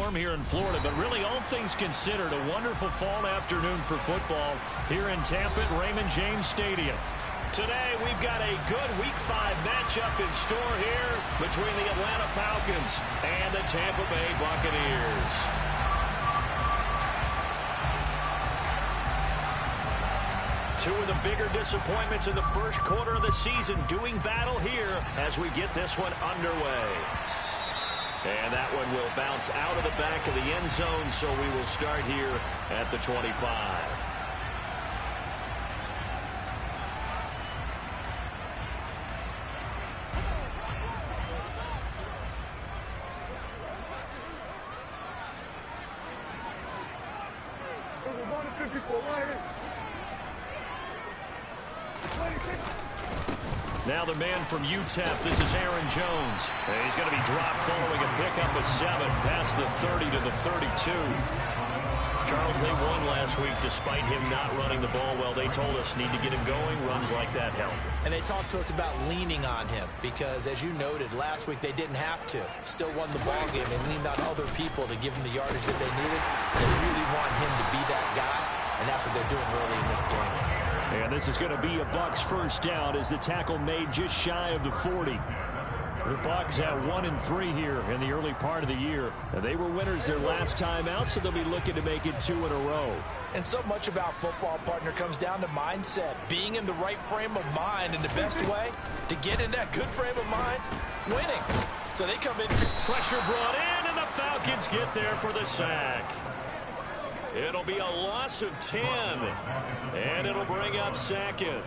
warm here in Florida, but really all things considered, a wonderful fall afternoon for football here in Tampa at Raymond James Stadium. Today we've got a good Week 5 matchup in store here between the Atlanta Falcons and the Tampa Bay Buccaneers. Two of the bigger disappointments in the first quarter of the season doing battle here as we get this one underway. And that one will bounce out of the back of the end zone, so we will start here at the 25. Now the man from UTEP, this is Aaron Jones. And he's going to be dropped following a pickup of 7 past the 30 to the 32. Charles, they won last week despite him not running the ball well. They told us need to get him going. Runs like that help. And they talked to us about leaning on him because, as you noted, last week they didn't have to. Still won the ball game. They leaned on other people to give him the yardage that they needed. They really want him to be that guy, and that's what they're doing early in this game. And this is going to be a Bucs first down as the tackle made just shy of the 40. The Bucs at 1-3 here in the early part of the year. And they were winners their last time out, so they'll be looking to make it 2 in a row. And so much about football, partner, comes down to mindset. Being in the right frame of mind, and the best way to get in that good frame of mind, winning. So they come in. Pressure brought in, and the Falcons get there for the sack. It'll be a loss of 10, and it'll bring up second.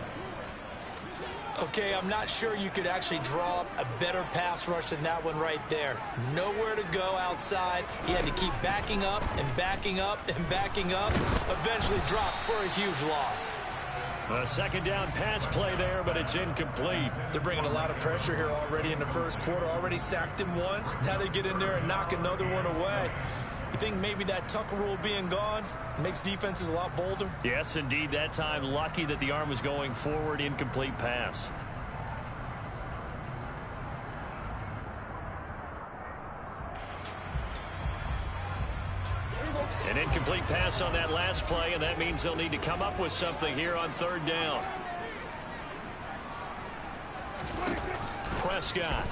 Okay, I'm not sure you could actually draw up a better pass rush than that one right there. Nowhere to go outside. He had to keep backing up and backing up and backing up. Eventually dropped for a huge loss. A second down pass play there, but it's incomplete. They're bringing a lot of pressure here already in the first quarter. Already sacked him once. Now they get in there and knock another one away. You think maybe that Tucker rule being gone makes defenses a lot bolder? Yes, indeed. That time, lucky that the arm was going forward. Incomplete pass. An incomplete pass on that last play, and that means they'll need to come up with something here on third down. Prescott.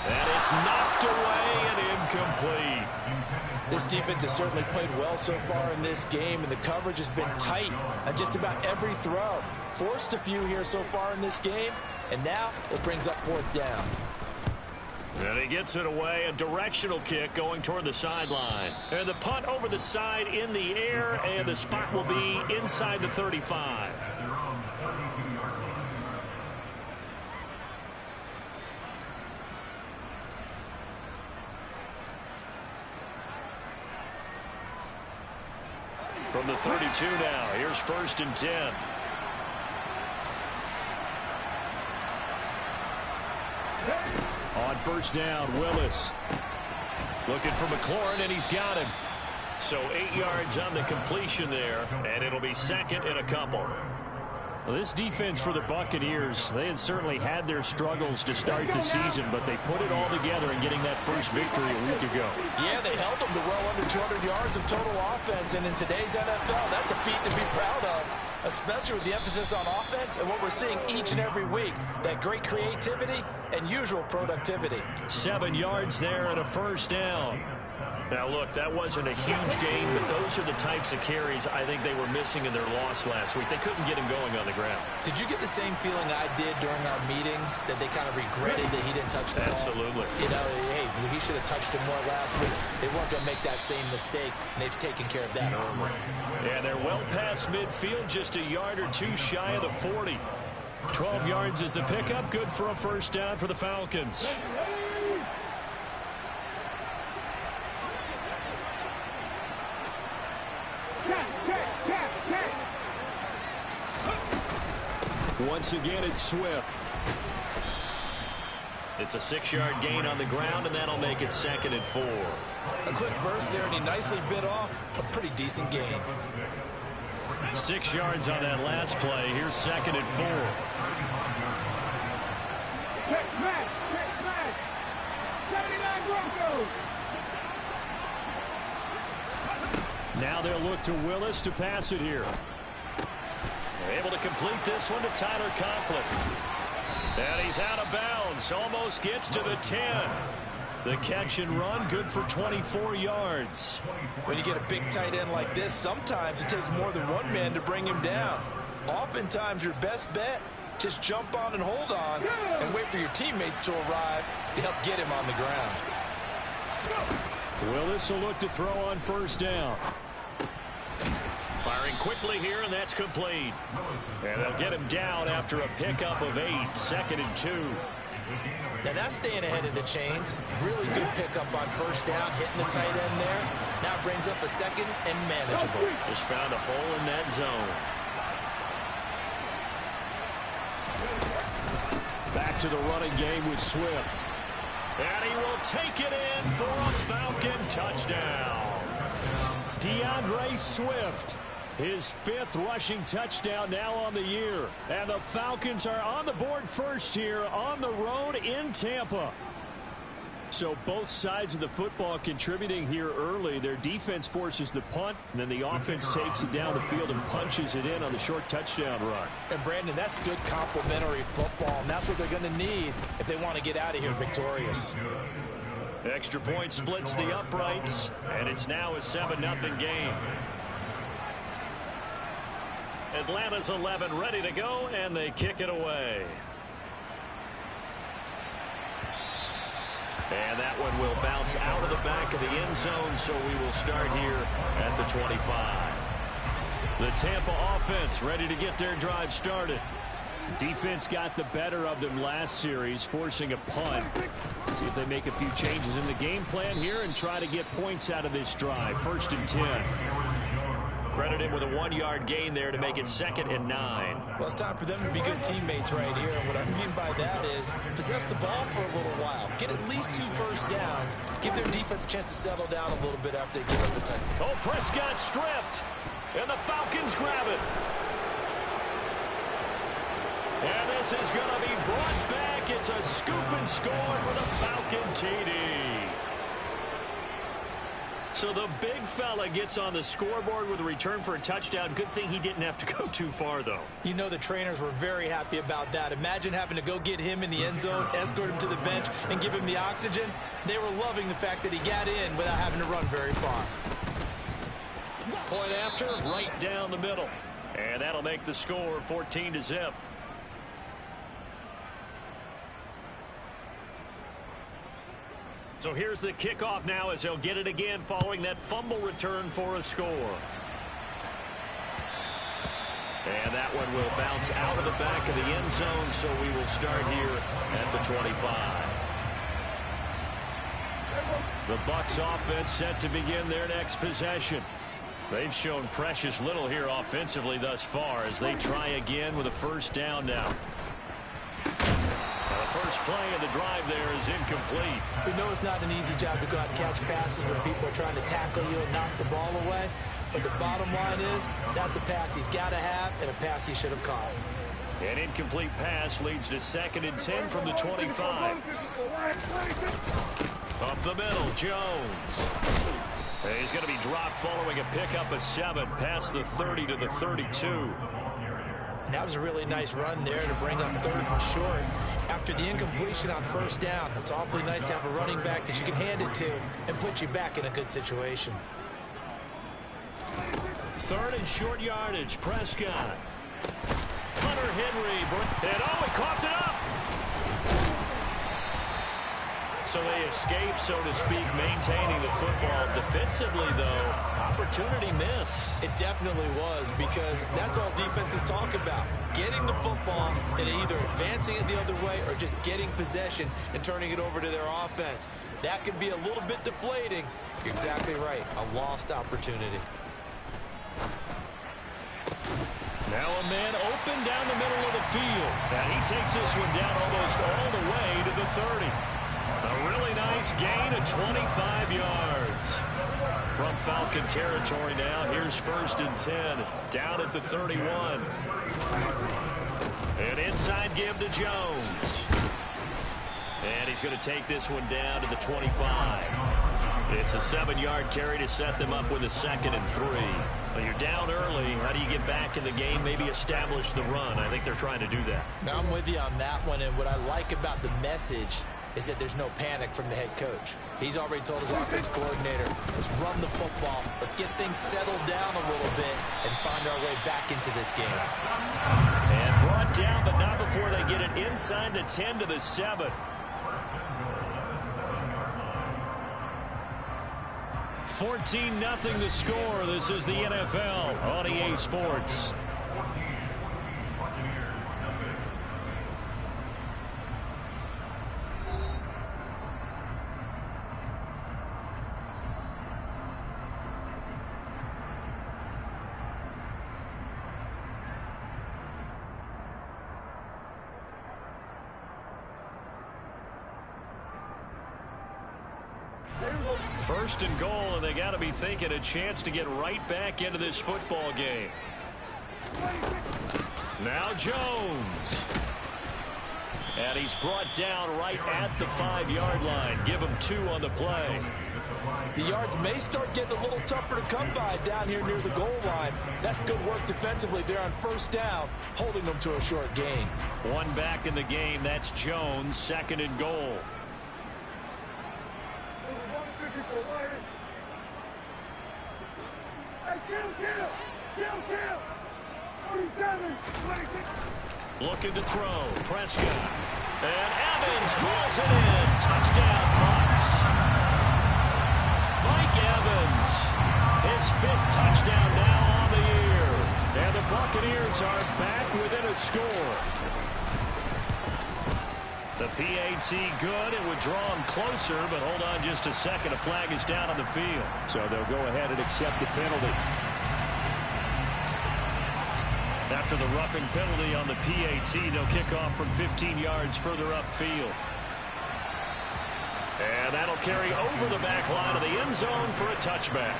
And it's knocked away and incomplete. This defense has certainly played well so far in this game, and the coverage has been tight on just about every throw. Forced a few here so far in this game, and now it brings up fourth down. And he gets it away, a directional kick going toward the sideline. And the punt over the side in the air, and the spot will be inside the 35. From the 32 now, here's 1st and 10. On first down, Willis. Looking for McLaurin, and he's got him. So 8 yards on the completion there, and it'll be second and a couple. Well, this defense for the Buccaneers, they had certainly had their struggles to start the season, but they put it all together in getting that first victory a week ago. Yeah, they held them to well under 200 yards of total offense, and in today's NFL, that's a feat to be proud of, especially with the emphasis on offense and what we're seeing each and every week, that great creativity and usual productivity. 7 yards there and a first down. Now, look, that wasn't a huge game, but those are the types of carries I think they were missing in their loss last week. They couldn't get him going on the ground. Did you get the same feeling I did during our meetings, that they kind of regretted that he didn't touch the ball? Absolutely. You know, hey, he should have touched him more last week. They weren't going to make that same mistake, and they've taken care of that early. Yeah, they're well past midfield, just a yard or two shy of the 40. 12 yards is the pickup, good for a first down for the Falcons. Once again, it's Swift. It's a 6-yard gain on the ground, and that'll make it 2nd and 4. A quick burst there, and he nicely bit off a pretty decent gain. 6 yards on that last play. Here's 2nd and 4. Check, man. 79 Now they'll look to Willis to pass it here. Able to complete this one to Tyler Conklin. And he's out of bounds. Almost gets to the 10. The catch and run, good for 24 yards. When you get a big tight end like this, sometimes it takes more than one man to bring him down. Oftentimes, your best bet, just jump on and hold on and wait for your teammates to arrive to help get him on the ground. Willis will look to throw on first down. Firing quickly here, and that's complete. And they'll get him down after a pickup of 8, 2nd and 2. Now that's staying ahead of the chains. Really good pickup on first down, hitting the tight end there. Now brings up a 2nd and manageable. Just found a hole in that zone. Back to the running game with Swift. And he will take it in for a Falcon touchdown. DeAndre Swift, his 5th rushing touchdown now on the year. And the Falcons are on the board first here on the road in Tampa. So both sides of the football contributing here early. Their defense forces the punt, and then the offense takes it down the field and punches it in on the short touchdown run. And Brandon, that's good complementary football, and that's what they're going to need if they want to get out of here victorious. Extra point splits the uprights, and it's now a 7-0 game. Atlanta's 11 ready to go, and they kick it away. And that one will bounce out of the back of the end zone, so we will start here at the 25. The Tampa offense ready to get their drive started. Defense got the better of them last series, forcing a punt. See if they make a few changes in the game plan here and try to get points out of this drive. 1st and 10. Credit him with a 1-yard gain there to make it 2nd and 9. Well, it's time for them to be good teammates right here. And what I mean by that is possess the ball for a little while. Get at least 2 first downs. Give their defense a chance to settle down a little bit after they give up the touchdown. Oh, Prescott stripped. And the Falcons grab it. And this is going to be brought back. It's a scoop and score for the Falcon TD. So the big fella gets on the scoreboard with a return for a touchdown. Good thing he didn't have to go too far, though. You know the trainers were very happy about that. Imagine having to go get him in the end zone, escort him to the bench, and give him the oxygen. They were loving the fact that he got in without having to run very far. Point after, right down the middle. And that'll make the score 14-0. So here's the kickoff now as they'll get it again following that fumble return for a score. And that one will bounce out of the back of the end zone, so we will start here at the 25. The Bucs offense set to begin their next possession. They've shown precious little here offensively thus far as they try again with a first down now. First play of the drive there is incomplete. We know it's not an easy job to go out and catch passes when people are trying to tackle you and knock the ball away. But the bottom line is that's a pass he's got to have and a pass he should have caught. An incomplete pass leads to 2nd and 10 from the 25. Up the middle, Jones. He's going to be dropped following a pickup of 7 past the 30 to the 32. And that was a really nice run there to bring up 3rd and short. After the incompletion on first down, it's awfully nice to have a running back that you can hand it to and put you back in a good situation. 3rd and short yardage, Prescott. Hunter Henry, and he coughed it up. So they escape, so to speak, maintaining the football. Defensively, though, opportunity miss. It definitely was, because that's all defenses talk about. Getting the football and either advancing it the other way or just getting possession and turning it over to their offense. That could be a little bit deflating. You're exactly right. A lost opportunity. Now a man open down the middle of the field. And he takes this one down almost all the way to the 30. A really nice gain of 25 yards. From Falcon territory now, here's 1st and 10, down at the 31. An inside give to Jones. And he's going to take this one down to the 25. It's a 7-yard carry to set them up with a 2nd and 3. Well, you're down early. How do you get back in the game, maybe establish the run? I think they're trying to do that. Now, I'm with you on that one, and what I like about the message is that there's no panic from the head coach. He's already told his offensive coordinator, let's run the football, let's get things settled down a little bit and find our way back into this game. And brought down, but not before they get it inside the 10 to the 7. 14-0 the score. This is the NFL on EA Sports. First and goal, and they got to be thinking a chance to get right back into this football game. Now Jones. And he's brought down right at the 5-yard line. Give him 2 on the play. The yards may start getting a little tougher to come by down here near the goal line. That's good work defensively there on first down, holding them to a short gain. One back in the game. That's Jones, 2nd and goal. Looking to throw. Prescott. And Evans calls it in. Touchdown, Bucs. Mike Evans. His 5th touchdown now on the year. And the Buccaneers are back within a score. The PAT good. It would draw them closer, but hold on just a second. A flag is down on the field. So they'll go ahead and accept the penalty. After the roughing penalty on the PAT, they'll kick off from 15 yards further upfield. And that'll carry over the back line of the end zone for a touchback.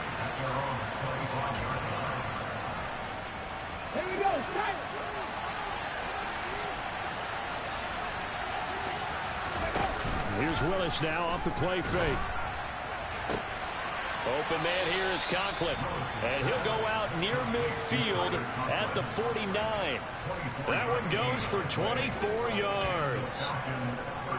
Here we go. Here's Willis now off the play fake. Open man here is Conklin. And he'll go out near midfield at the 49. That one goes for 24 yards.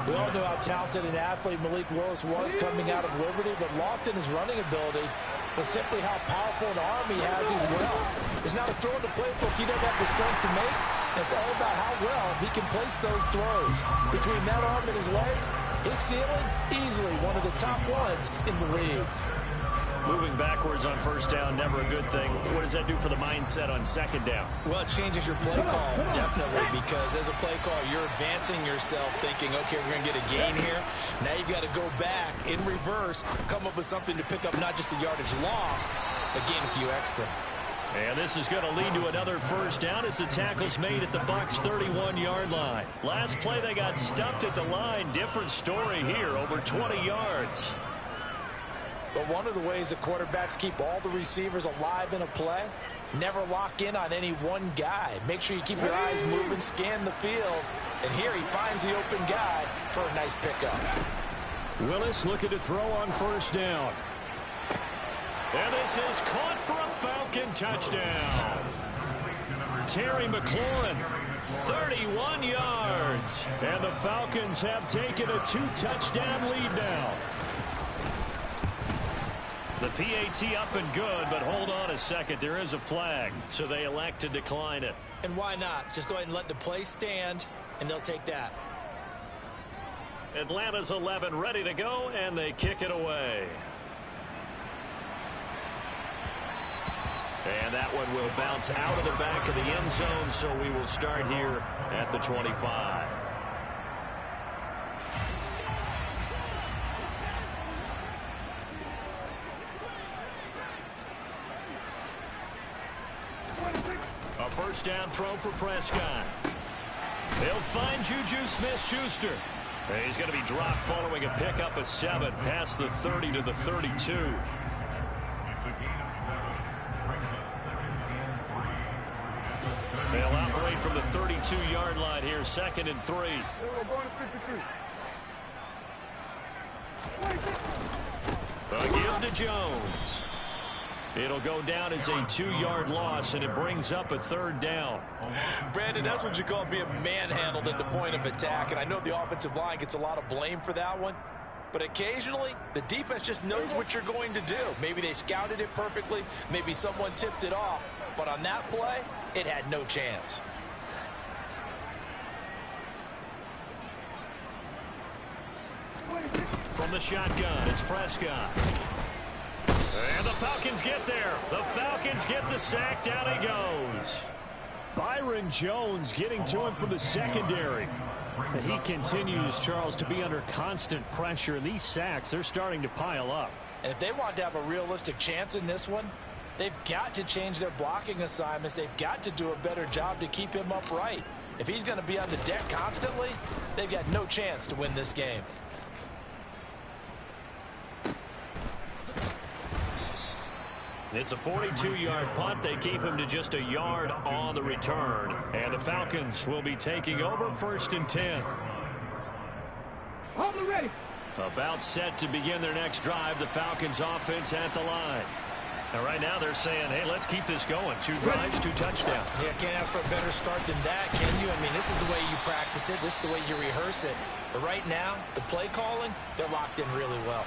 We all know how talented an athlete Malik Willis was coming out of Liberty, but lost in his running ability was simply how powerful an arm he has as well. There's not a throw in the playbook he doesn't have the strength to make. It's all about how well he can place those throws. Between that arm and his legs, his ceiling, easily one of the top ones in the league. Moving backwards on first down, never a good thing. What does that do for the mindset on second down? Well, it changes your play calls, definitely, because as a play caller, you're advancing yourself thinking, okay, we're going to get a gain here. Now you've got to go back in reverse, come up with something to pick up not just the yardage lost, but gain a few extra. And this is going to lead to another first down as the tackle's made at the Bucs' 31-yard line. Last play, they got stuffed at the line. Different story here, over 20 yards. But one of the ways that quarterbacks keep all the receivers alive in a play, never lock in on any one guy. Make sure you keep your eyes moving, scan the field. And here he finds the open guy for a nice pickup. Willis looking to throw on first down. And this is caught for a Falcon touchdown. Terry McLaurin, 31 yards. And the Falcons have taken a 2-touchdown lead now. The PAT up and good, but hold on a second. There is a flag, so they elect to decline it. And why not? Just go ahead and let the play stand, and they'll take that. Atlanta's 11 ready to go, and they kick it away. And that one will bounce out of the back of the end zone, so we will start here at the 25. A first down throw for Prescott. They'll find Juju Smith-Schuster. He's going to be dropped following a pickup of 7 past the 30 to the 32. They'll operate from the 32-yard line here, 2nd and 3. A give to Jones. It'll go down as a 2-yard loss, and it brings up a 3rd down. Brandon, that's what you call being manhandled at the point of attack, and I know the offensive line gets a lot of blame for that one, but occasionally the defense just knows what you're going to do. Maybe they scouted it perfectly, maybe someone tipped it off, but on that play, it had no chance. From the shotgun, it's Prescott. And the Falcons get there. The Falcons get the sack. Down he goes. Byron Jones getting to him from the secondary. He continues, Charles, to be under constant pressure. And these sacks, they're starting to pile up. And if they want to have a realistic chance in this one, they've got to change their blocking assignments. They've got to do a better job to keep him upright. If he's going to be on the deck constantly, they've got no chance to win this game. It's a 42-yard punt. They keep him to just a yard on the return. And the Falcons will be taking over 1st and 10. Ready. About set to begin their next drive. The Falcons offense at the line. And right now they're saying, hey, let's keep this going. 2 drives, 2 touchdowns. Yeah, can't ask for a better start than that, can you? I mean, this is the way you practice it. This is the way you rehearse it. But right now, the play calling, they're locked in really well.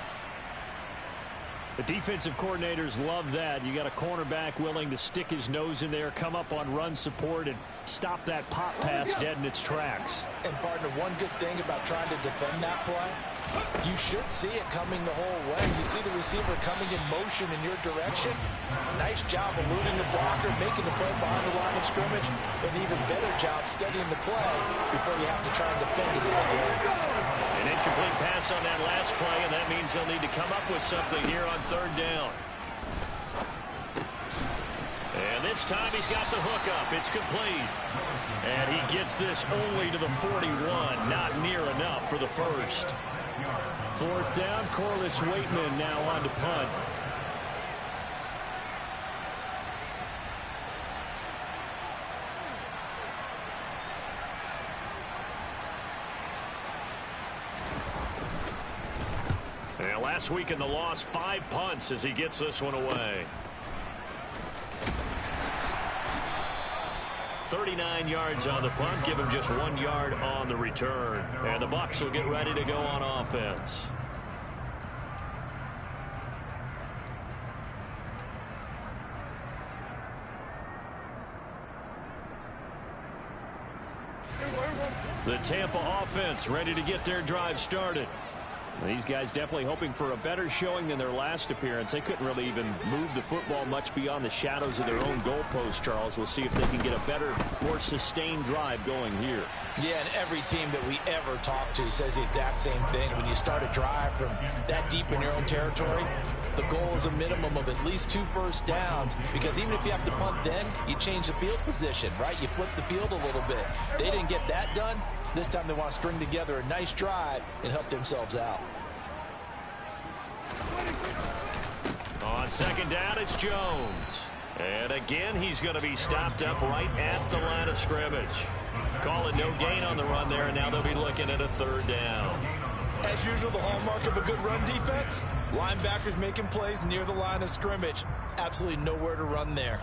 The defensive coordinators love that. You got a cornerback willing to stick his nose in there, come up on run support, and stop that pop pass dead in its tracks. And, partner, one good thing about trying to defend that play, you should see it coming the whole way. You see the receiver coming in motion in your direction. Nice job eluding the blocker, making the play behind the line of scrimmage. An even better job studying the play before you have to try and defend it in the game. An incomplete pass on that last play, and that means they'll need to come up with something here on 3rd down. And this time he's got the hook up. It's complete. And he gets this only to the 41. Not near enough for the first. 4th down, Corliss Waitman now on to punt. And last week in the loss, 5 punts as he gets this one away. 39 yards on the punt, give him just 1 yard on the return. And the Bucs will get ready to go on offense. The Tampa offense ready to get their drive started. These guys definitely hoping for a better showing than their last appearance. They couldn't really even move the football much beyond the shadows of their own goalpost, Charles. We'll see if they can get a better, more sustained drive going here. Yeah, and every team that we ever talk to says the exact same thing. When you start a drive from that deep in your own territory, the goal is a minimum of at least 2 first downs, because even if you have to punt then, you change the field position, right? You flip the field a little bit. They didn't get that done. This time they want to string together a nice drive and help themselves out. On 2nd down, it's Jones. And again, he's going to be stopped up right at the line of scrimmage. Call it no gain on the run there, and now they'll be looking at a 3rd down. As usual, the hallmark of a good run defense, linebackers making plays near the line of scrimmage. Absolutely nowhere to run there.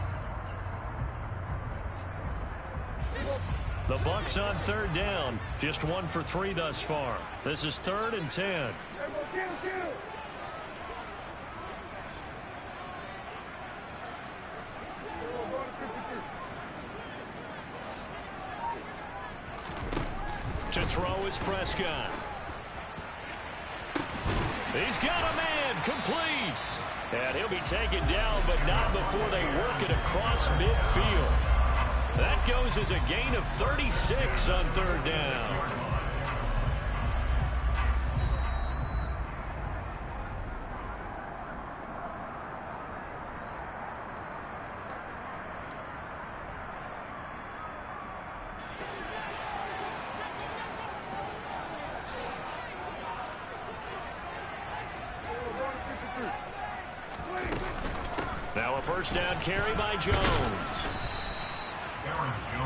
The Bucs on 3rd down, just 1 for 3 thus far. This is 3rd and 10. To throw is Prescott. He's got a man, complete. And he'll be taken down, but not before they work it across midfield. That goes as a gain of 36 on 3rd down. Now a first down carry by Jones.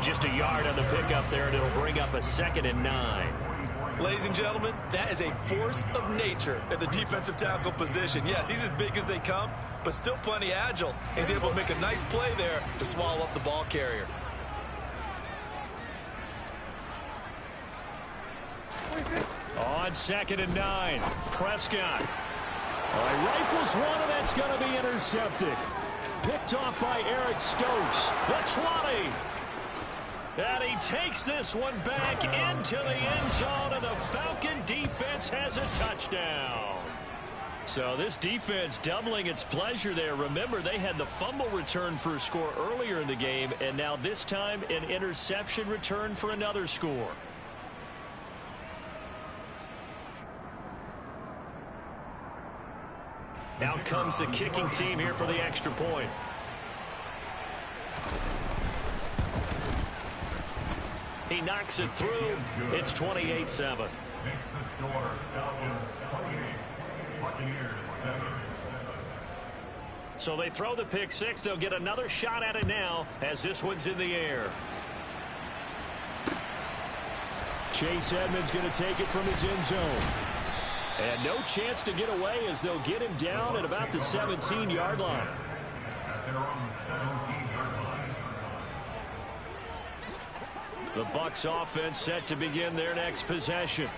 Just a yard on the pickup there, and it'll bring up a 2nd and 9. Ladies and gentlemen, that is a force of nature at the defensive tackle position. Yes, he's as big as they come, but still plenty agile. He's able to make a nice play there to swallow up the ball carrier. On 2nd and 9, Prescott. All right, rifles one, and that's going to be intercepted. Picked off by Eric Stokes. The 20. And he takes this one back into the end zone, and the Falcon defense has a touchdown. So this defense doubling its pleasure there. Remember, they had the fumble return for a score earlier in the game, and now this time an interception return for another score. Out comes the kicking team here for the extra point. He knocks it through. It's 28-7. So they throw the pick six. They'll get another shot at it now as this one's in the air. Chase Edmonds going to take it from his end zone. And no chance to get away as they'll get him down at about the 17-yard line. The Bucs offense set to begin their next possession.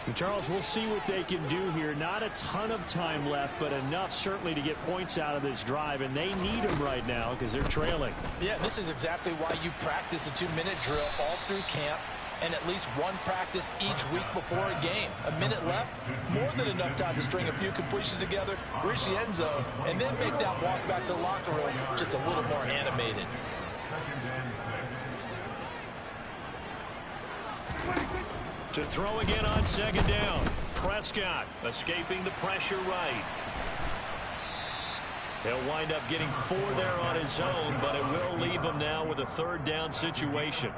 And Charles, we'll see what they can do here. Not a ton of time left, but enough certainly to get points out of this drive, and they need them right now because they're trailing. Yeah, this is exactly why you practice a 2-minute drill all through camp and at least one practice each week before a game. A minute left, more than enough time to string a few completions together, reach the end zone, and then make that walk back to the locker room just a little more animated. To throw again on 2nd down. Prescott escaping the pressure right. He'll wind up getting 4 there on his own, but it will leave him now with a 3rd down situation.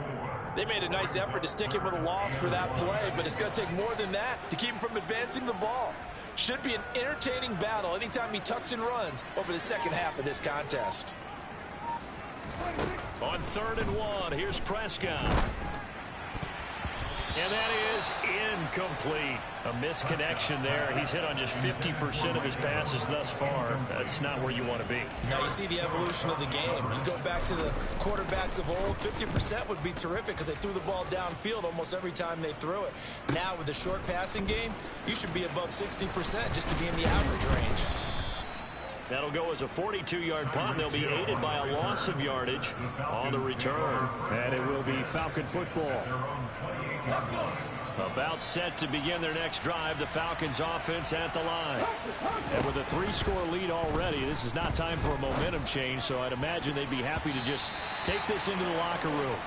They made a nice effort to stick him with a loss for that play, but it's going to take more than that to keep him from advancing the ball. Should be an entertaining battle anytime he tucks and runs over the second half of this contest. On 3rd and 1, here's Prescott. And that is incomplete. A misconnection there. He's hit on just 50% of his passes thus far. That's not where you want to be. Now you see the evolution of the game. You go back to the quarterbacks of old, 50% would be terrific because they threw the ball downfield almost every time they threw it. Now with the short passing game, you should be above 60% just to be in the average range. That'll go as a 42-yard punt. They'll be aided by a loss of yardage on the return. And it will be Falcon football. About set to begin their next drive. The Falcons offense at the line. And with a 3-score lead already, this is not time for a momentum change, so I'd imagine they'd be happy to just take this into the locker room.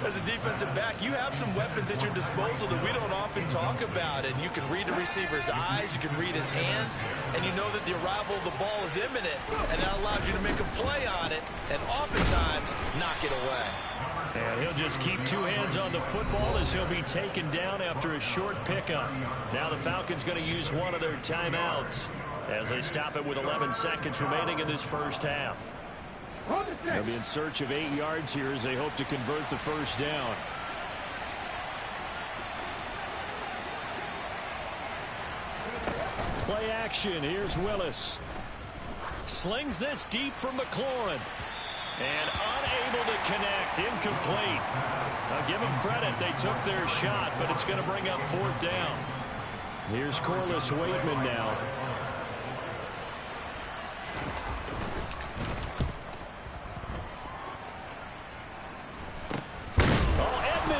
As a defensive back, you have some weapons at your disposal that we don't often talk about. And you can read the receiver's eyes, you can read his hands, and you know that the arrival of the ball is imminent. And that allows you to make a play on it and oftentimes knock it away. And he'll just keep 2 hands on the football as he'll be taken down after a short pickup. Now the Falcons going to use one of their timeouts as they stop it with 11 seconds remaining in this first half. They'll be in search of 8 yards here as they hope to convert the first down. Play action. Here's Willis. Slings this deep for McLaurin. And unable to connect. Incomplete. I'll give them credit. They took their shot, but it's going to bring up 4th down. Here's Corliss Waitman now.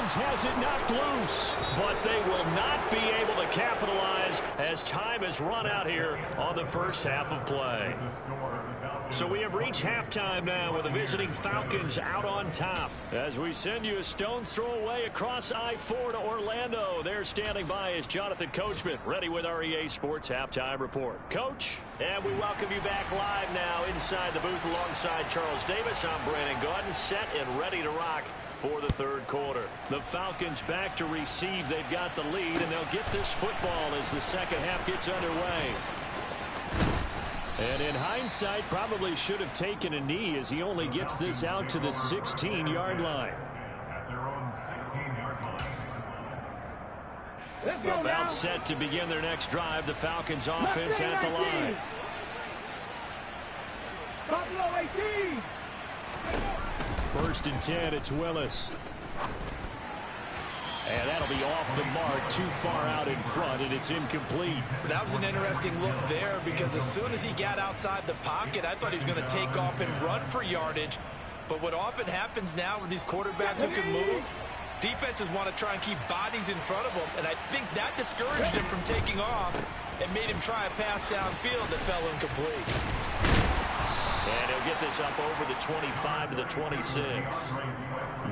Has it knocked loose, but they will not be able to capitalize as time has run out here on the first half of play. So we have reached halftime now with the visiting Falcons out on top. As we send you a stone's throw away across I-4 to Orlando. There standing by is Jonathan Coachman, ready with our EA Sports Halftime Report. Coach, and we welcome you back live now inside the booth alongside Charles Davis. I'm Brandon Gaudin, set and ready to rock for the 3rd quarter. The Falcons back to receive. They've got the lead, and they'll get this football as the second half gets underway. And in hindsight, probably should have taken a knee as he only gets this out to the 16-yard line. About set to begin their next drive. The Falcons offense at the line. First and 10, it's Willis. And that'll be off the mark, too far out in front, and it's incomplete. That was an interesting look there because as soon as he got outside the pocket, I thought he was going to take off and run for yardage. But what often happens now with these quarterbacks who can move, defenses want to try and keep bodies in front of them, and I think that discouraged him from taking off and made him try a pass downfield that fell incomplete. And he'll get this up over the 25 to the 26.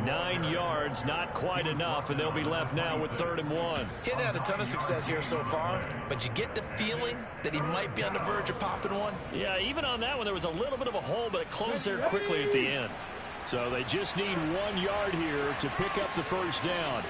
9 yards, not quite enough, and they'll be left now with 3rd and 1. He hadn't had a ton of success here so far, but you get the feeling that he might be on the verge of popping one. Yeah, even on that one, there was a little bit of a hole, but it closed there quickly at the end. So they just need 1 yard here to pick up the first down.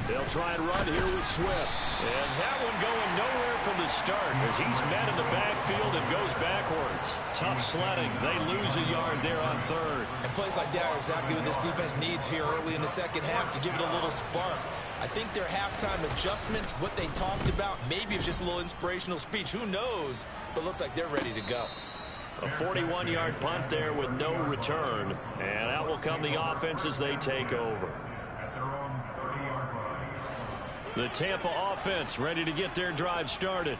They'll try and run here with Swift. And that one going nowhere from the start as he's met in the backfield and goes backwards. Tough sledding. They lose a yard there on 3rd. And plays like that are exactly what this defense needs here early in the second half to give it a little spark. I think their halftime adjustments, what they talked about, maybe it's just a little inspirational speech. Who knows? But looks like they're ready to go. A 41-yard punt there with no return. And out will come the offense as they take over. The Tampa offense ready to get their drive started.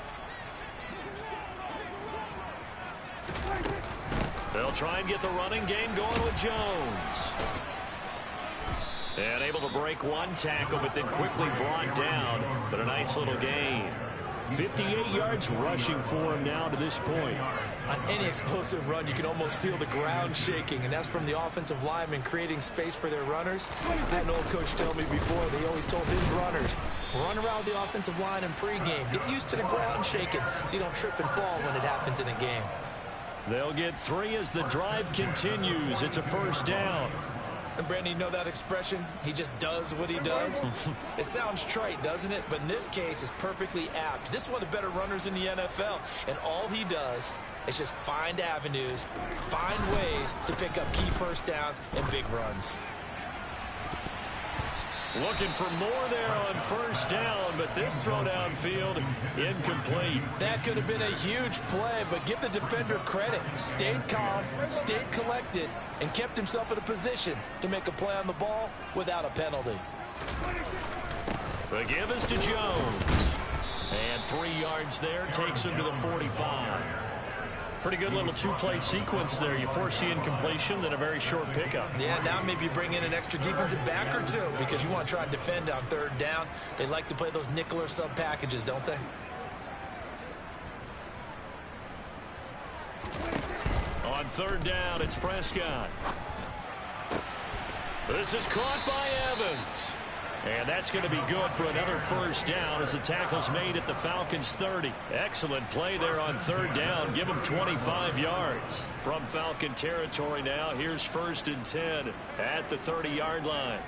They'll try and get the running game going with Jones. And able to break one tackle, but then quickly brought down. But a nice little gain. 58 yards rushing for him now to this point. On any explosive run, you can almost feel the ground shaking, and that's from the offensive linemen creating space for their runners. I had an old coach tell me before, they always told his runners, run around the offensive line in pregame. Get used to the ground shaking so you don't trip and fall when it happens in a game. They'll get 3 as the drive continues. It's a first down. And Brandon, you know that expression? He just does what he does? It sounds trite, doesn't it? But in this case, it's perfectly apt. This is one of the better runners in the NFL, and all he does is just find avenues, find ways to pick up key first downs and big runs. Looking for more there on first down, but this throw downfield incomplete. That could have been a huge play, but give the defender credit. Stayed calm, stayed collected, and kept himself in a position to make a play on the ball without a penalty. The give is to Jones. And 3 yards there takes him to the 45. Pretty good little two-play sequence there. You force the incompletion, then a very short pickup. Yeah, now maybe bring in an extra defensive back or two because you want to try and defend on 3rd down. They like to play those nickel or sub packages, don't they? On 3rd down, it's Prescott. This is caught by Evans. And that's going to be good for another first down as the tackle's made at the Falcons' 30. Excellent play there on 3rd down. Give them 25 yards. From Falcon territory now, here's 1st and 10 at the 30-yard line.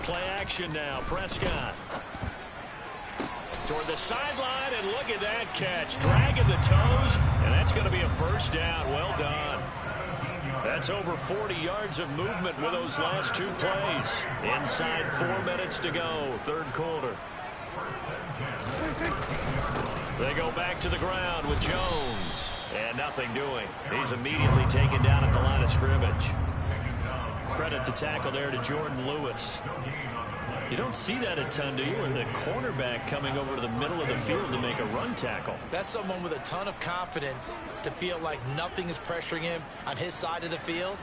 Play action now. Prescott. Toward the sideline, and look at that catch. Dragging the toes, and that's going to be a first down. Well done. That's over 40 yards of movement with those last 2 plays. Inside 4 minutes to go, 3rd quarter. They go back to the ground with Jones. And nothing doing. He's immediately taken down at the line of scrimmage. Credit the tackle there to Jordan Lewis. You don't see that a ton, do you? With a cornerback coming over to the middle of the field to make a run tackle. That's someone with a ton of confidence to feel like nothing is pressuring him on his side of the field.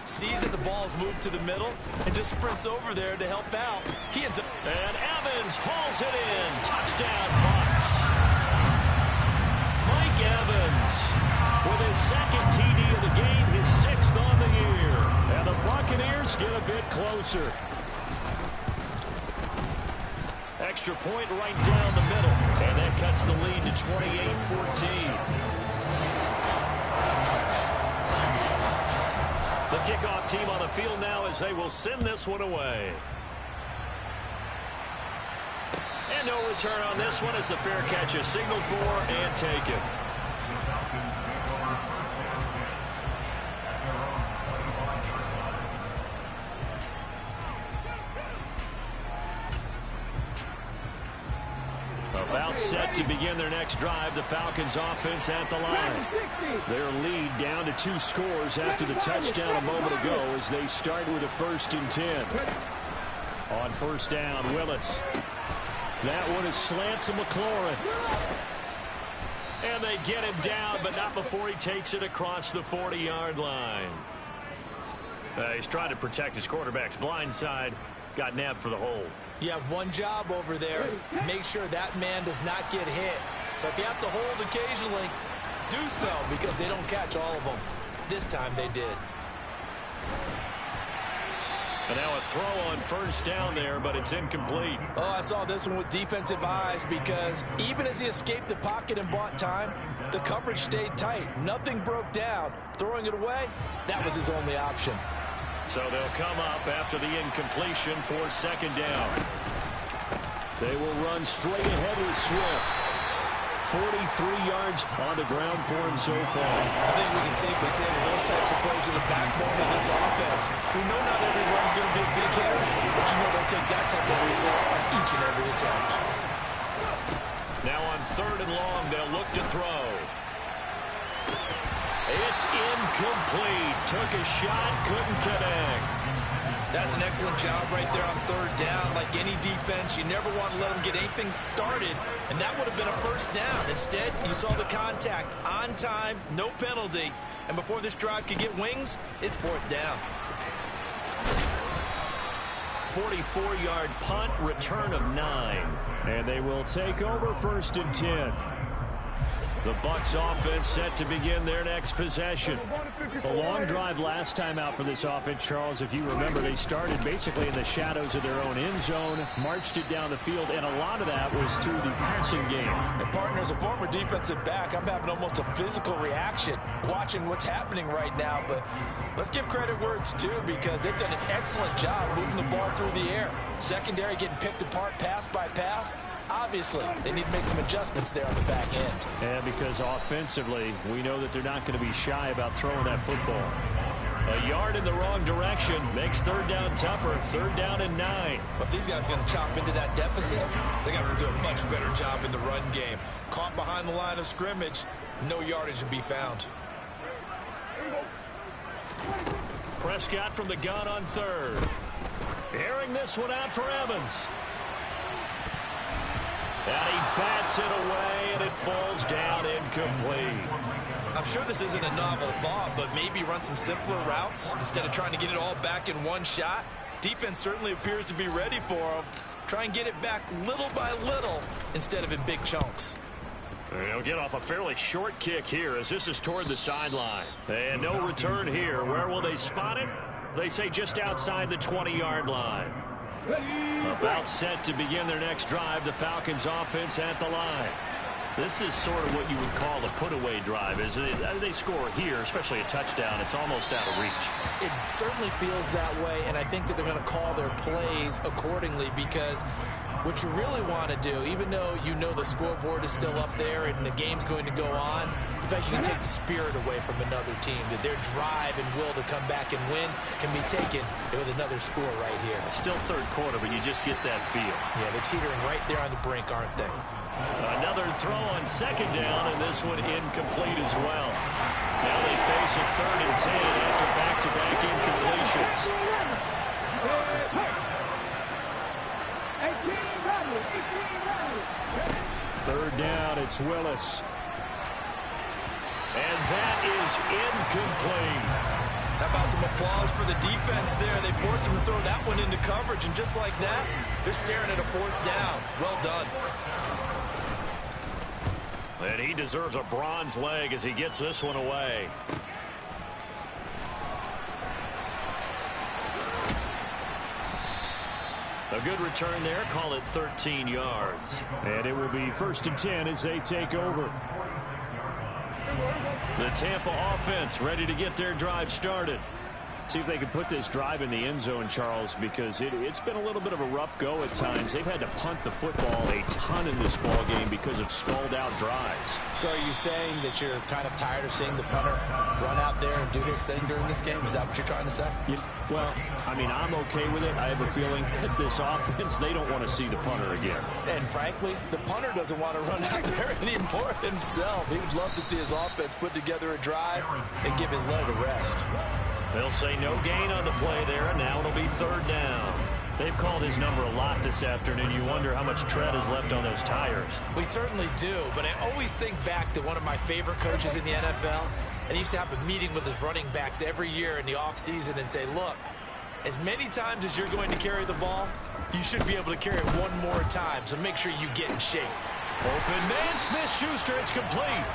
Sees that the ball's moved to the middle and just sprints over there to help out. He ends up. And Evans hauls it in. Touchdown, Bucs. Mike Evans with his 2nd TD of the game, his 6th on the year. And the Buccaneers get a bit closer. Extra point right down the middle. And that cuts the lead to 28-14. The kickoff team on the field now as they will send this one away. And no return on this one as the fair catch is signaled for and taken. to begin their next drive. The Falcons offense at the line. Their lead down to 2 scores after the touchdown a moment ago as they start with a 1st and 10. On 1st down, Willis. That one is slant to McLaurin. And they get him down, but not before he takes it across the 40-yard line. He's trying to protect his quarterback's blind side. Got nabbed for the hold. You have one job over there. Make sure that man does not get hit. So if you have to hold occasionally, do so, because they don't catch all of them. This time they did. And now a throw on 1st down there, but it's incomplete. Oh, I saw this one with defensive eyes, because even as he escaped the pocket and bought time, the coverage stayed tight. Nothing broke down. Throwing it away, that was his only option. So they'll come up after the incompletion for 2nd down. They will run straight ahead with Swift. 43 yards on the ground for him so far. I think we can safely say that those types of plays are the backbone of this offense. We know not every run's going to be a big hitter, but you know they'll take that type of result on each and every attempt. Now on 3rd and long, they'll look to throw. It's incomplete. Took a shot, couldn't connect. That's an excellent job right there on 3rd down. Like any defense, you never want to let them get anything started, and that would have been a 1st down. Instead, you saw the contact on time, no penalty, and before this drive could get wings, it's 4th down. 44-yard punt, return of 9. And they will take over 1st and 10. The Bucs offense set to begin their next possession. A long drive last time out for this offense, Charles. If you remember, they started basically in the shadows of their own end zone, marched it down the field, and a lot of that was through the passing game. And partner, as a former defensive back, I'm having almost a physical reaction watching what's happening right now. But let's give credit where it's due, because they've done an excellent job moving the ball through the air. Secondary getting picked apart pass by pass. Obviously, they need to make some adjustments there on the back end. And because offensively, we know that they're not going to be shy about throwing that football. A yard in the wrong direction makes 3rd down tougher. 3rd down and 9. But if these guys are going to chop into that deficit, they got to do a much better job in the run game. Caught behind the line of scrimmage, no yardage to be found. Prescott from the gun on 3rd. Airing this one out for Evans. And he bats it away, and it falls down incomplete. I'm sure this isn't a novel thought, but maybe run some simpler routes instead of trying to get it all back in one shot. Defense certainly appears to be ready for him. Try and get it back little by little instead of in big chunks. They'll get off a fairly short kick here as this is toward the sideline. And no return here. Where will they spot it? They say just outside the 20-yard line. About set to begin their next drive, the Falcons offense at the line. This is sort of what you would call a put-away drive, isn't it? They score here, especially a touchdown. It's almost out of reach. It certainly feels that way, and I think that they're going to call their plays accordingly, because what you really want to do, even though you know the scoreboard is still up there and the game's going to go on, in fact, you can take the spirit away from another team. That their drive and will to come back and win can be taken with another score right here. Still 3rd quarter, but you just get that feel. Yeah, they're teetering right there on the brink, aren't they? Another throw on 2nd down, and this one incomplete as well. Now they face a 3rd and 10 after back-to-back incompletions. 3rd down, it's Willis. And that is incomplete. How about some applause for the defense there? They forced him to throw that one into coverage, and just like that, they're staring at a 4th down. Well done. And he deserves a bronze leg as he gets this one away. A good return there. Call it 13 yards. And it will be 1st and 10 as they take over. The Tampa offense ready to get their drive started. See if they can put this drive in the end zone, Charles, because it's been a little bit of a rough go at times. They've had to punt the football a ton in this ball game because of stalled out drives. So are you saying that you're kind of tired of seeing the punter run out there and do his thing during this game? Is that what you're trying to say? Yeah, well, I mean, I'm okay with it. I have a feeling that this offense, they don't want to see the punter again. And frankly, the punter doesn't want to run out there anymore himself. He would love to see his offense put together a drive and give his leg a rest. They'll say no gain on the play there, and now it'll be third down. They've called his number a lot this afternoon. You wonder how much tread is left on those tires. We certainly do, but I always think back to one of my favorite coaches in the NFL, and he used to have a meeting with his running backs every year in the offseason and say, look, as many times as you're going to carry the ball, you should be able to carry it one more time, so make sure you get in shape. Open man, Smith-Schuster, it's complete.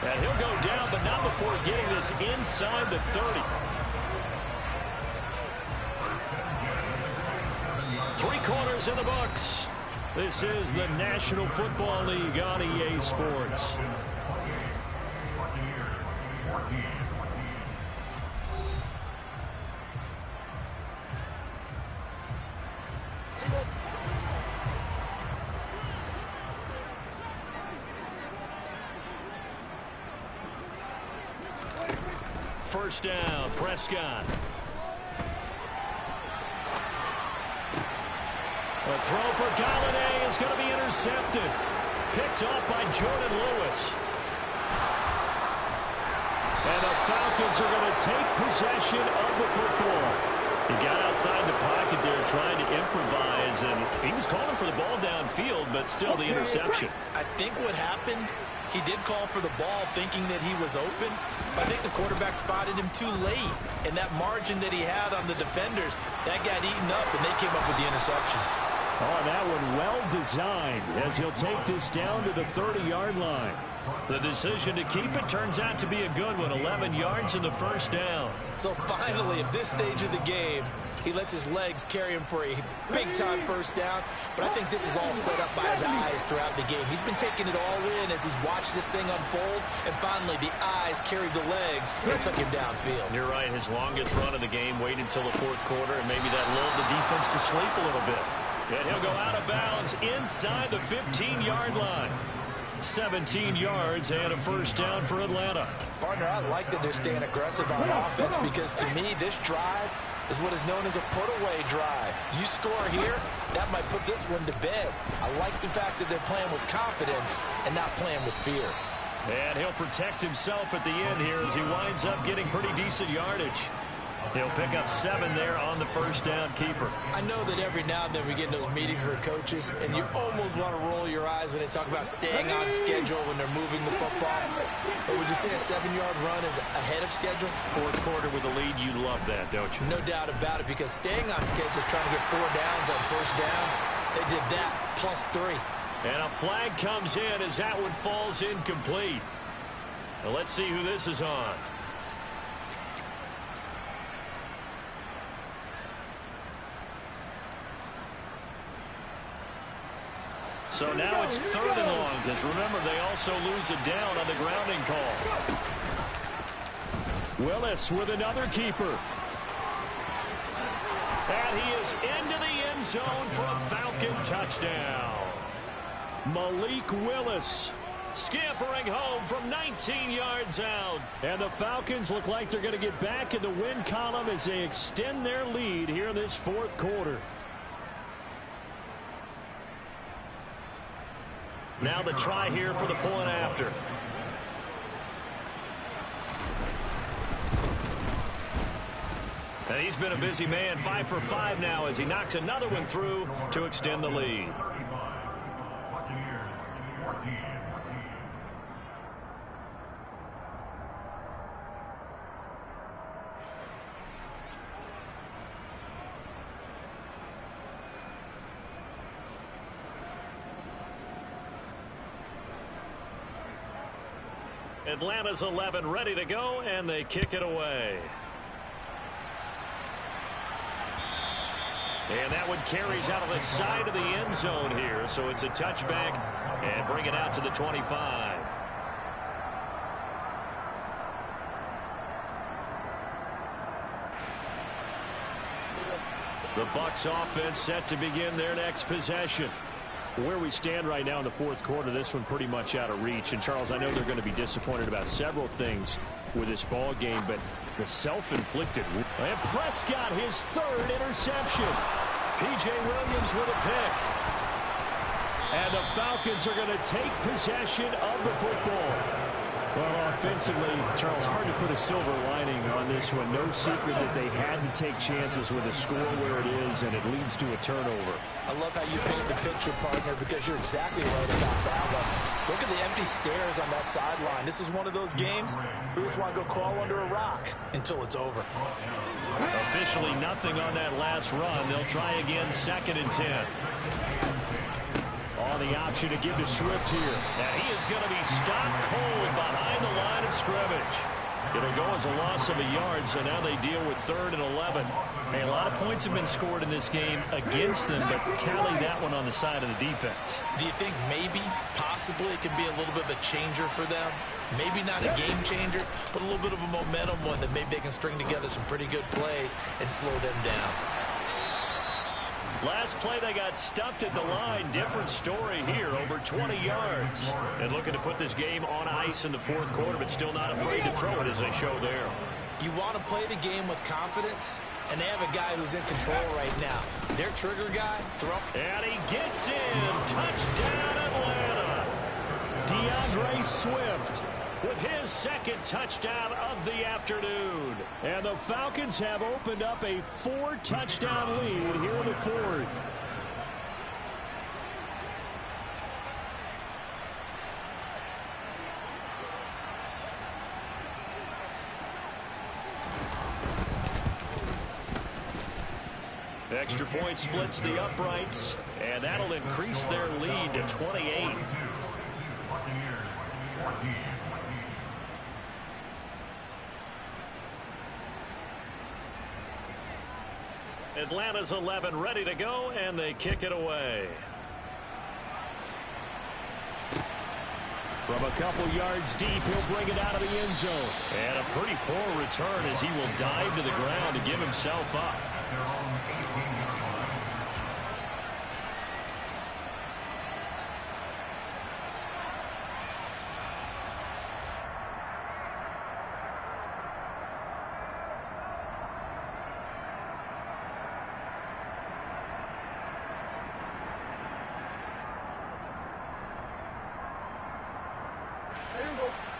And he'll go down, but not before getting this inside the 30. 3 quarters in the books. This is the National Football League on EA Sports. First down, Prescott. A throw for Galladay is going to be intercepted. Picked off by Jordan Lewis. And the Falcons are going to take possession of the football. He got outside the pocket there trying to improvise, and he was calling for the ball downfield, but still the interception. I think what happened, he did call for the ball thinking that he was open, but I think the quarterback spotted him too late, and that margin that he had on the defenders, that got eaten up, and they came up with the interception. Oh, that one well designed as he'll take this down to the 30-yard line. The decision to keep it turns out to be a good one. 11 yards in the first down. So finally, at this stage of the game, he lets his legs carry him for a big-time first down. But I think this is all set up by his eyes throughout the game. He's been taking it all in as he's watched this thing unfold. And finally, the eyes carried the legs and took him downfield. You're right. His longest run of the game waited until the fourth quarter, and maybe that lulled the defense to sleep a little bit. And he'll go out of bounds inside the 15-yard line. 17 yards and a first down for Atlanta. Partner, I like that they're staying aggressive on offense because to me, this drive is what is known as a put-away drive. You score here, that might put this one to bed. I like the fact that they're playing with confidence and not playing with fear. And he'll protect himself at the end here as he winds up getting pretty decent yardage. He'll pick up 7 there on the first down keeper. I know that every now and then we get in those meetings with coaches, and you almost want to roll your eyes when they talk about staying on schedule when they're moving the football. But would you say a 7-yard run is ahead of schedule? Fourth quarter with a lead, you love that, don't you? No doubt about it, because staying on schedule is trying to get 4 downs on first down. They did that, plus 3. And a flag comes in as that one falls incomplete. Now let's see who this is on. So now it's 3rd and long, because remember, they also lose a down on the grounding call. Willis with another keeper. And he is into the end zone for a Falcon touchdown. Malik Willis scampering home from 19 yards out. And the Falcons look like they're going to get back in the win column as they extend their lead here in this fourth quarter. Now the try here for the point after. And he's been a busy man, 5 for 5 now as he knocks another one through to extend the lead. Atlanta's 11 ready to go, and they kick it away. And that one carries out of the side of the end zone here, so it's a touchback and bring it out to the 25. The Bucs offense set to begin their next possession. Where we stand right now in the fourth quarter, this one pretty much out of reach. And, Charles, I know they're going to be disappointed about several things with this ball game, but the self-inflicted. And Prescott, his third interception. P.J. Williams with a pick. And the Falcons are going to take possession of the football. Well, offensively, Charles, hard to put a silver lining on this one. No secret that they had to take chances with a score where it is, and it leads to a turnover. I love how you paint the picture, partner, because you're exactly right about that one. Look at the empty stairs on that sideline. This is one of those games we just want to go crawl under a rock until it's over. Officially nothing on that last run. They'll try again, 2nd and 10. On the option to give to Swift here. And he is going to be stopped cold behind the line of scrimmage. It'll go as a loss of a yard, so now they deal with 3rd and 11. Hey, a lot of points have been scored in this game against them, but tally that one on the side of the defense. Do you think maybe, possibly, it could be a little bit of a changer for them? Maybe not a game changer, but a little bit of a momentum one that maybe they can string together some pretty good plays and slow them down. Last play, they got stuffed at the line. Different story here, over 20 yards. And looking to put this game on ice in the fourth quarter, but still not afraid to throw it as they show there. You want to play the game with confidence, and they have a guy who's in control right now. Their trigger guy, throw. And he gets in. Touchdown, Atlanta. DeAndre Swift with his 2nd touchdown of the afternoon. And the Falcons have opened up a 4-touchdown lead here in the 4th. Extra point splits the uprights, and that'll increase their lead to 28. Atlanta's 11 ready to go, and they kick it away. From a couple yards deep, he'll bring it out of the end zone. And a pretty poor return as he will dive to the ground to give himself up.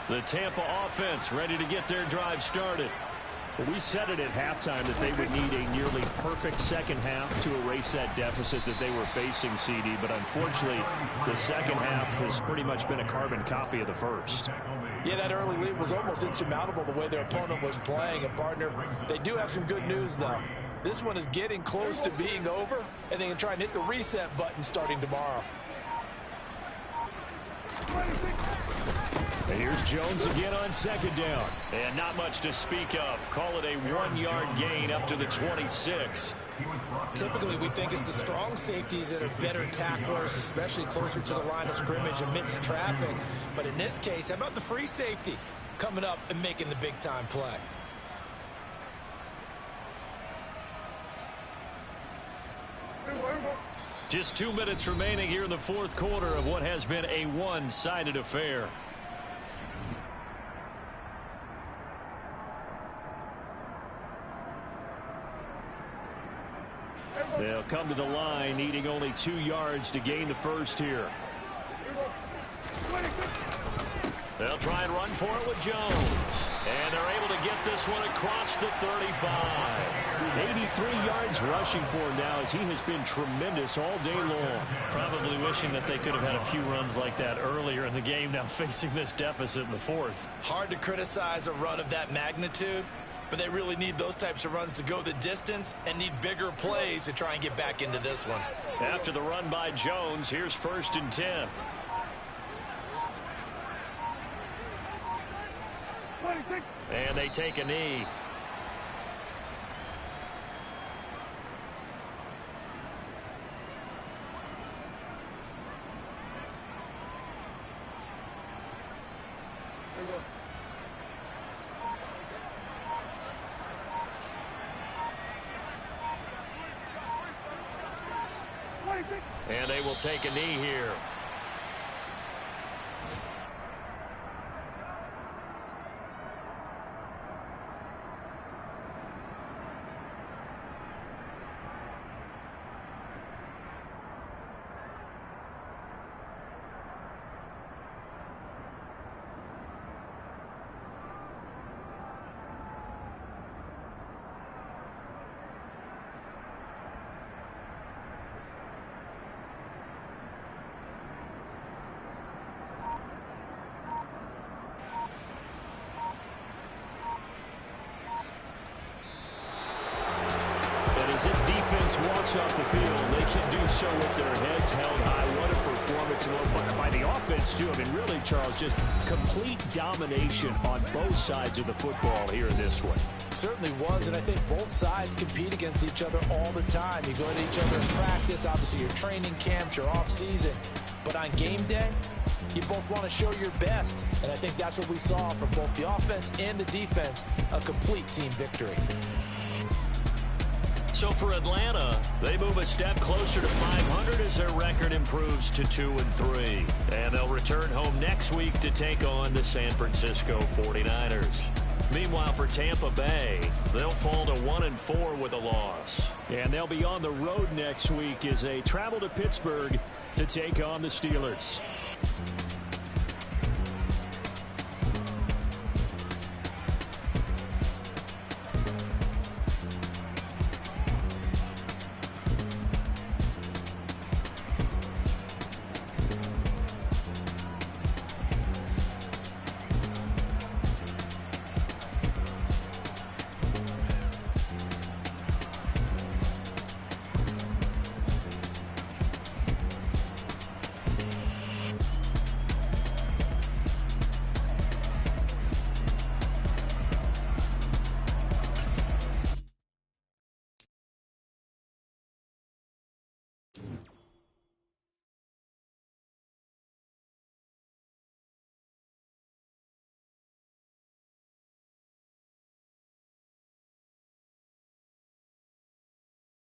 The Tampa offense ready to get their drive started. Well, we said it at halftime that they would need a nearly perfect second half to erase that deficit that they were facing, CD. But unfortunately, the second half has pretty much been a carbon copy of the first. Yeah, that early lead was almost insurmountable the way their opponent was playing. And, partner, they do have some good news, though. This one is getting close to being over, and they can try and hit the reset button starting tomorrow. And here's Jones again on 2nd down. And not much to speak of. Call it a 1-yard gain up to the 26. Typically, we think it's the strong safeties that are better tacklers, especially closer to the line of scrimmage amidst traffic. But in this case, how about the free safety coming up and making the big-time play? Just 2 minutes remaining here in the fourth quarter of what has been a one-sided affair. They'll come to the line, needing only 2 yards to gain the first here. They'll try and run for it with Jones. And they're able to get this one across the 35. 83 yards rushing for him now as he has been tremendous all day long. Probably wishing that they could have had a few runs like that earlier in the game, now facing this deficit in the fourth. Hard to criticize a run of that magnitude, but they really need those types of runs to go the distance and need bigger plays to try and get back into this one. After the run by Jones, here's 1st and 10. And they take a knee. And they will take a knee here. As this defense walks off the field, they can do so with their heads held high. What a performance by the offense, too. I mean, really, Charles, just complete domination on both sides of the football here in this one. Certainly was, and I think both sides compete against each other all the time. You go to each other in practice, obviously your training camps, your off-season. But on game day, you both want to show your best. And I think that's what we saw from both the offense and the defense, a complete team victory. So for Atlanta, they move a step closer to 500 as their record improves to 2-3. And they'll return home next week to take on the San Francisco 49ers. Meanwhile, for Tampa Bay, they'll fall to 1-4 with a loss. And they'll be on the road next week as they travel to Pittsburgh to take on the Steelers.